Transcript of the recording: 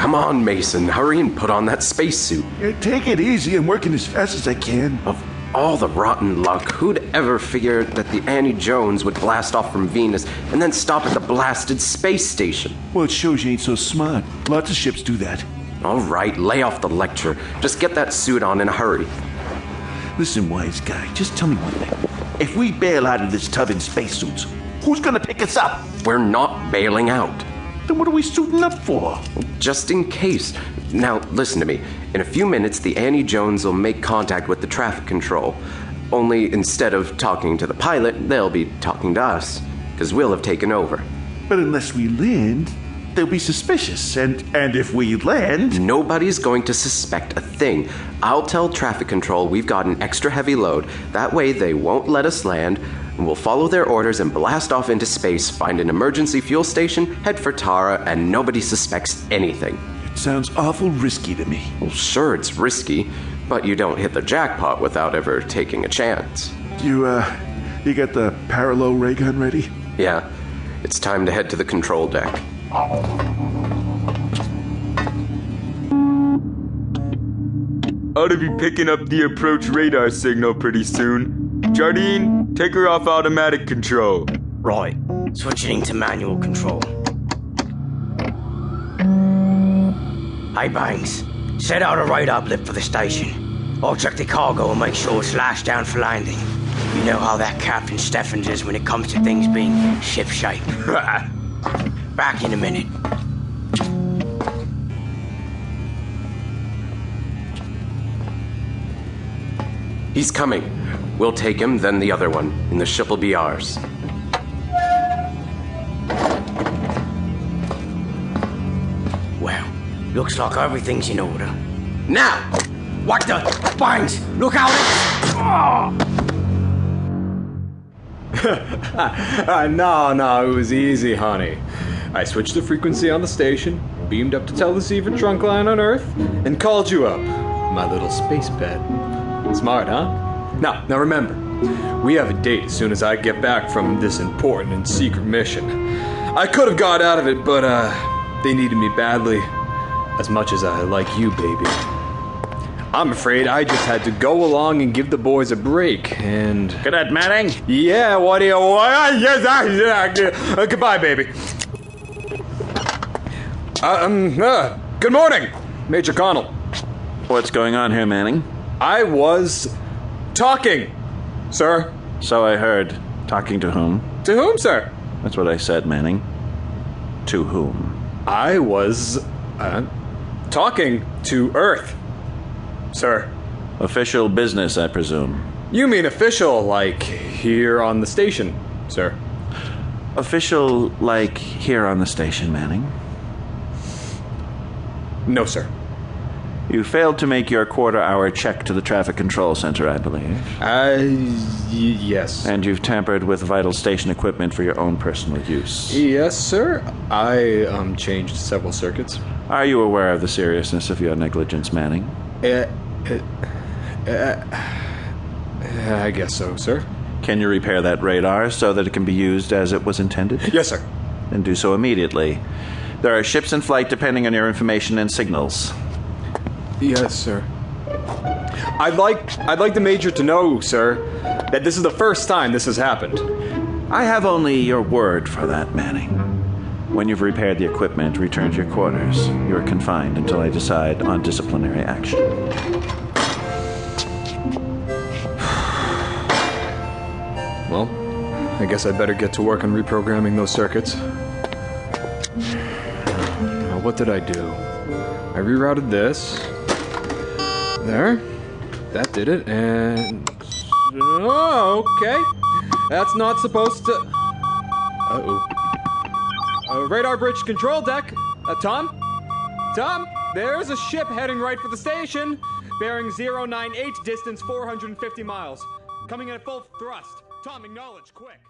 Come on, Mason, hurry and put on that spacesuit. Take it easy. I'm working as fast as I can. Of all the rotten luck, who'd ever figure that the Annie Jones would blast off from Venus and then stop at the blasted space station? Well, it shows you ain't so smart. Lots of ships do that. All right, lay off the lecture. Just get that suit on in a hurry. Listen, wise guy, just tell me one thing. If we bail out of this tub in spacesuits, who's gonna pick us up? We're not bailing out. Then what are we suiting up for? Just in case. Now, listen to me. In a few minutes, the Annie Jones will make contact with the traffic control. Only instead of talking to the pilot, they'll be talking to us, because we'll have taken over. But unless we land, they'll be suspicious. And if we land... Nobody's going to suspect a thing. I'll tell traffic control we've got an extra heavy load. That way they won't let us land. And we'll follow their orders and blast off into space, find an emergency fuel station, head for Tara, and nobody suspects anything. It sounds awful risky to me. Well, sure, it's risky, but you don't hit the jackpot without ever taking a chance. You got the parallel ray gun ready? Yeah, it's time to head to the control deck. Ought to be picking up the approach radar signal pretty soon. Jardine, take her off automatic control. Right, switching into manual control. Hey Banks, set out a radar blip for the station. I'll check the cargo and make sure it's lashed down for landing. You know how that Captain Steffens is when it comes to things being ship-shape. Back in a minute. He's coming. We'll take him, then the other one, and the ship will be ours. Well, looks like everything's in order. Now! What the? Bangs! Look out! No, it was easy, honey. I switched the frequency on the station, beamed up to teleceiver trunk line on Earth, and called you up, my little space pet. Smart, huh? Now remember, we have a date as soon as I get back from this important and secret mission. I could have got out of it, but they needed me badly, as much as I like you, baby. I'm afraid I just had to go along and give the boys a break, and... Cadet Manning? Yeah, what do you want? Yes, goodbye, baby. Good morning, Major Connell. What's going on here, Manning? I was talking, sir. So I heard. Talking to whom? To whom, sir? That's what I said, Manning. To whom? I was, talking to Earth, sir. Official business, I presume. You mean official, like here on the station, sir? Official, like here on the station, Manning? No, sir. You failed to make your quarter-hour check to the traffic control center, I believe. Yes. And you've tampered with vital station equipment for your own personal use. Yes, sir. I, changed several circuits. Are you aware of the seriousness of your negligence, Manning? I guess so, sir. Can you repair that radar so that it can be used as it was intended? Yes, sir. Then do so immediately. There are ships in flight depending on your information and signals. Yes, sir. I'd like the Major to know, sir, that this is the first time this has happened. I have only your word for that, Manning. When you've repaired the equipment, return to your quarters. You are confined until I decide on disciplinary action. Well, I guess I'd better get to work on reprogramming those circuits. Now, what did I do? I rerouted this. There. That did it, and... Oh, okay. That's not supposed to... Uh-oh. Radar bridge control deck. Tom? Tom, there's a ship heading right for the station. Bearing 098, distance 450 miles. Coming in at full thrust. Tom, acknowledge, quick.